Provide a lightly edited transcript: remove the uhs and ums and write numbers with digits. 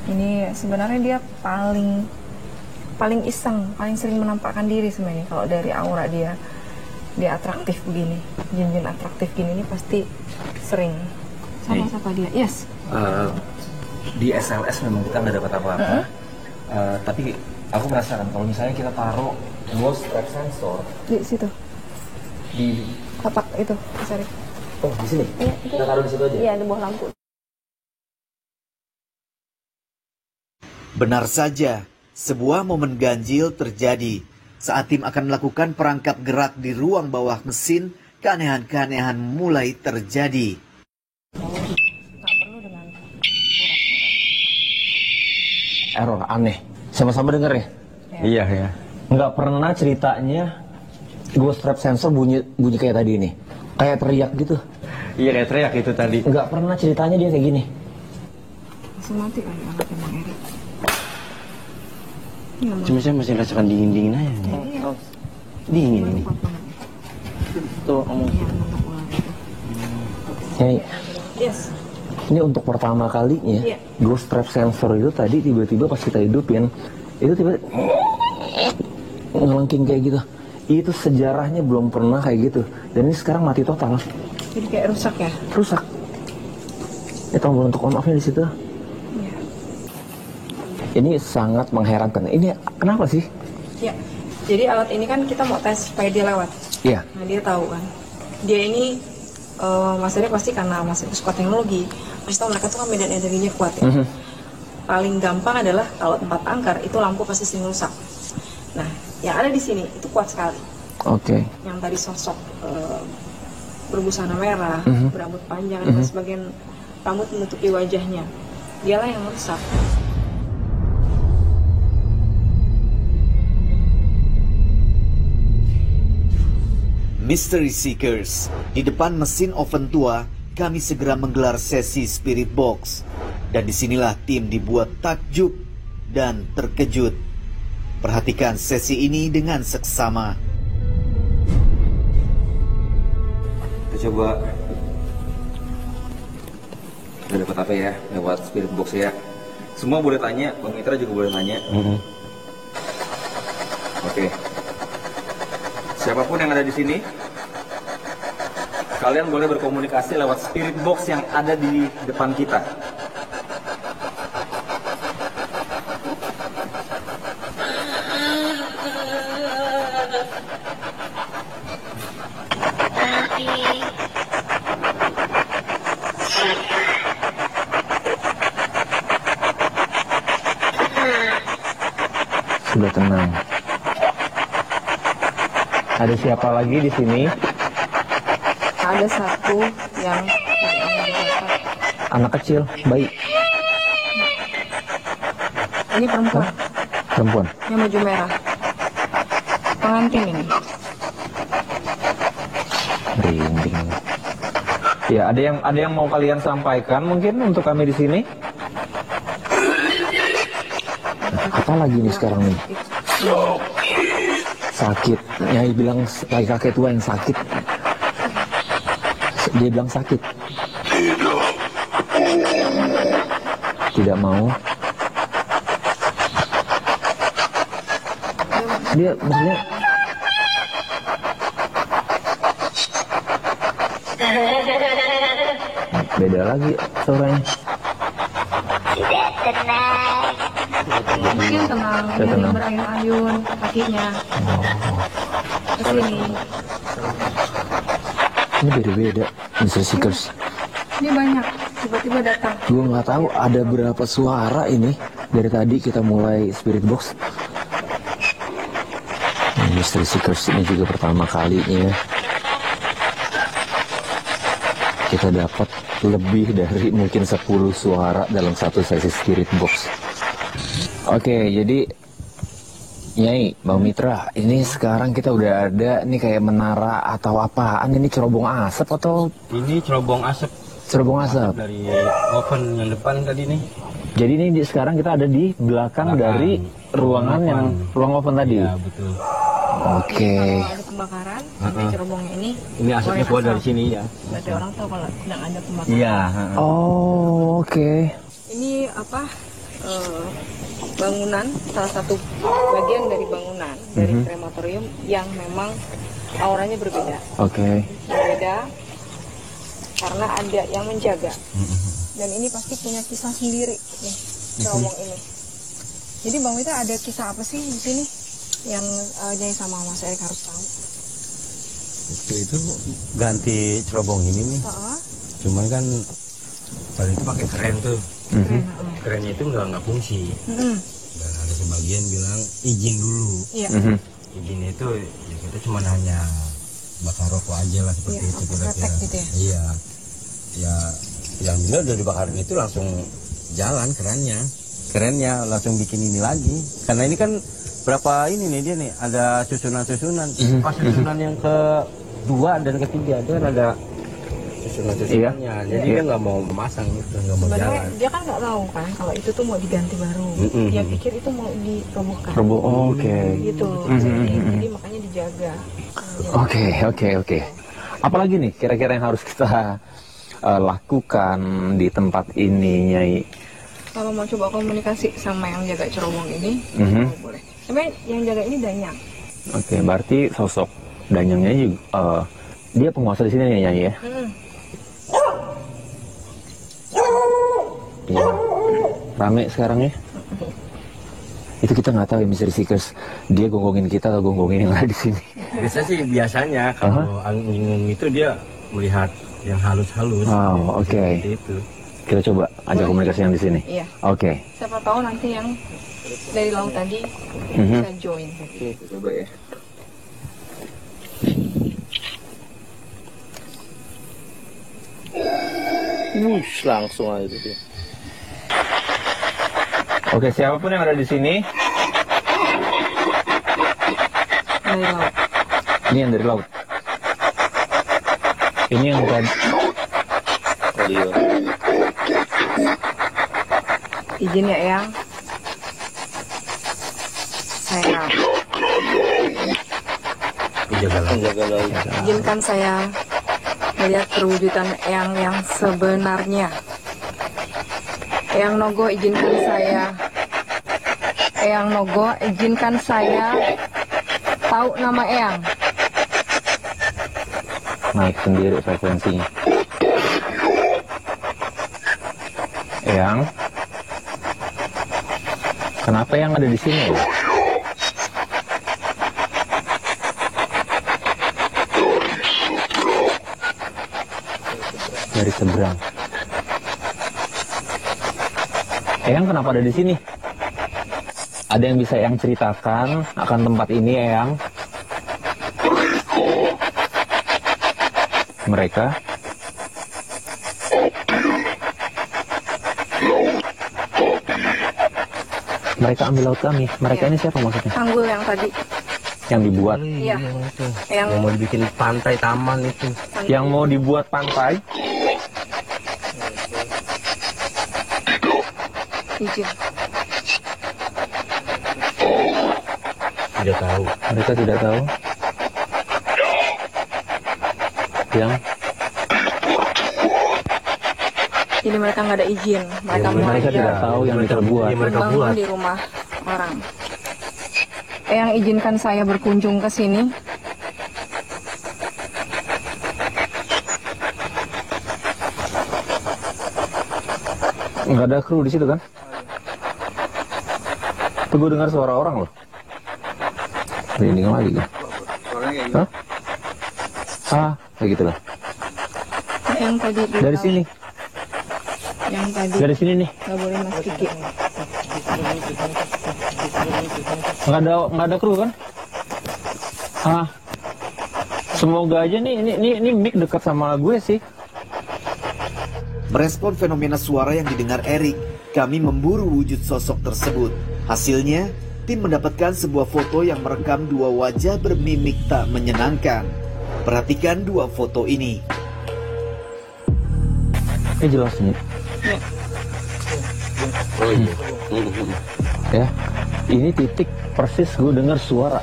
Ini sebenarnya dia paling iseng, paling sering menampakkan diri sebenarnya. Kalau dari aura dia atraktif begini, jin-jin atraktif gini ini pasti sering. Sama siapa dia? Yes. Di SLS memang kita nggak dapat apa-apa. Tapi aku merasakan kalau misalnya kita taruh ghost trap sensor Di situ. di Kotak itu, sorry. oh di sini. Iya, Kita taruh di situ aja. Iya, di bawah lampu. Benar saja, sebuah momen ganjil terjadi saat tim akan melakukan perangkap gerak di ruang bawah mesin. Keanehan-keanehan mulai terjadi. Error aneh. Sama-sama denger ya? Iya ya. Nggak pernah ceritanya ghost trap sensor bunyi kayak tadi ini. Kayak teriak gitu. Iya kayak teriak itu tadi. Nggak pernah ceritanya dia kayak gini. Langsung mati kali anak emang Erik. Cuma saya masih rasakan dingin-dingin aja. Iya. Dingin ini. Tuh ngomong. Ini, Yes. ini untuk pertama kalinya ghost trap sensor itu tadi tiba-tiba pas kita hidupin itu tiba-tiba ngelengking kayak gitu. Itu sejarahnya belum pernah kayak gitu. Dan ini sekarang mati total. Jadi kayak rusak ya? Rusak. Tombol untuk on off-nya di situ. Iya. Ini sangat mengherankan. Ini kenapa sih? Iya. Jadi alat ini kan kita mau tes supaya dia lewat. Iya. Nah dia tahu kan. Dia ini Mas Erik pasti karena masih suka teknologi. Pasti tahu mereka tuh kan medan energinya kuat ya. Paling gampang adalah kalau tempat angker itu lampu pasti sering rusak. Nah yang ada di sini itu kuat sekali. Oke. Yang tadi sosok berbusana merah, berambut panjang, dan sebagian rambut menutupi wajahnya. Dialah yang merusak. Mystery Seekers, di depan mesin oven tua, kami segera menggelar sesi Spirit Box. Dan disinilah tim dibuat takjub dan terkejut. Perhatikan sesi ini dengan seksama. Kita coba. Udah dapat apa ya? Lewat Spirit Box ya. Semua boleh tanya, Bang Mitra juga boleh tanya. Oke. Siapapun yang ada di sini, kalian boleh berkomunikasi lewat Spirit Box yang ada di depan kita. Sudah tenang. Ada siapa lagi di sini? Ada satu yang Anak kecil, bayi. ini perempuan. Perempuan. Yang baju merah. Pengantin ini. Merinding. Ya, ada yang mau kalian sampaikan mungkin untuk kami di sini? Apa lagi nih sekarang nih? Sakit. Nyai bilang lagi kakek tua yang sakit. Dia bilang sakit. Tidak mau. Dia maksudnya beda lagi suaranya. Mungkin tenang, Ya, tenang. berayun-ayun kakinya ke sini. Ini beda-beda, Mr. Seekers. Ini banyak, tiba-tiba datang. Gue nggak tahu ada berapa suara ini dari tadi kita mulai Spirit Box. Mr. Seekers ini juga pertama kalinya kita dapat lebih dari mungkin 10 suara dalam satu sesi Spirit Box. Oke, jadi Nyai, Bang Mitra, ini sekarang kita udah ada nih kayak menara atau apaan? Ini cerobong asap atau? Ini cerobong asap. Cerobong asap. Dari oven yang depan tadi nih. Jadi ini sekarang kita ada di belakang dari ruangan yang ruang oven tadi. Iya, betul. Oke. Kalau ada kebakaran, sampai cerobongnya ini. Ini asapnya keluar dari sini ya. Berarti orang tahu kalau sedang ada kebakaran. Iya. Oh, oke. Ini apa? bangunan, salah satu bagian dari bangunan dari krematorium yang memang auranya berbeda. Oke. Berbeda karena ada yang menjaga. Dan ini pasti punya kisah sendiri nih, cerobong ini. Jadi Bang Mitra, ada kisah apa sih di sini yang Nyai sama Mas Erik harus tahu? Itu ganti cerobong ini nih. Cuman kan tadi itu pakai keren tuh. Kerennya itu nggak fungsi. Dan ada sebagian bilang izin dulu. Iya. Izinnya itu ya kita cuma hanya bakar rokok aja lah seperti Iya, itu pakai kira-kira. kretek gitu ya? Iya. Ya yang benar udah dibakarin itu langsung jalan kerennya langsung bikin ini lagi. Karena ini kan berapa ini nih dia nih ada susunan-susunan. Pas susunan yang kedua dan ketiga dia ada susunan-susunannya. Jadi dia nggak mau memasang itu, nggak mau Sebenarnya jalan. dia kan nggak tahu kan kalau itu tuh mau diganti baru. Dia pikir itu mau dirobohkan. Oke. Gitu. Jadi makanya dijaga. Oke. Apalagi nih kira-kira yang harus kita lakukan di tempat ini, Nyai? Kalau mau coba komunikasi sama yang jaga cerobong ini, boleh. Sebenarnya yang jaga ini Danyang. Oke, berarti sosok Danyangnya juga dia penguasa di sini nih, Nyai ya? Iya. Rame sekarang ya? Itu kita nggak tahu ya, Mr. Seekers. Dia gonggongin kita atau gonggongin yang ada di sini. Biasanya kalau angin itu dia melihat yang halus-halus. Oh, oke. Seperti itu. Kita coba ajak komunikasi yang di sini. Iya. Oke. Siapa tahu nanti yang dari laut tadi bisa join. Oke, coba ya. Wush, langsung aja gitu. Oke, siapapun yang ada di sini, Dari laut. ini yang dari laut. Ini yang tadi. Izin ya Eyang. Saya Penjaga laut. izinkan saya melihat perwujudan Eyang yang sebenarnya. Eyang Nogo izinkan saya. Eyang Nogo izinkan saya tahu nama Eyang. Naik sendiri frekuensinya. Eyang, kenapa yang ada di sini? Dari seberang. Eyang kenapa ada di sini? Ada yang bisa Eyang ceritakan akan tempat ini, Eyang? Mereka? Mereka ambil laut kami. Mereka ini siapa maksudnya? Tanggul yang tadi. Yang dibuat. Iya. Yang Yang mau dibikin pantai taman itu. Yang mau dibuat pantai. izin. Tidak tahu. Mereka tidak tahu. Yang Jadi mereka nggak ada izin. Mereka mau mereka tidak tahu yang mereka buat. Mereka membangun buat. di rumah orang. Yang izinkan saya berkunjung ke sini. Nggak ada kru di situ kan? Tuh gue dengar suara orang loh. Merinding lagi kan? Hah? Ah, kayak gitu lah. Yang tadi di Dari laut. sini, Yang tadi dari sini nih. nggak boleh Mas Kiki. Nggak ada kru kan? Ah, semoga aja nih, ini mic dekat sama gue sih. Merespon fenomena suara yang didengar Erik, kami memburu wujud sosok tersebut. Hasilnya, tim mendapatkan sebuah foto yang merekam dua wajah bermimik tak menyenangkan. Perhatikan dua foto ini. Ini jelas nih. Oh iya. Ya, ini titik persis gue dengar suara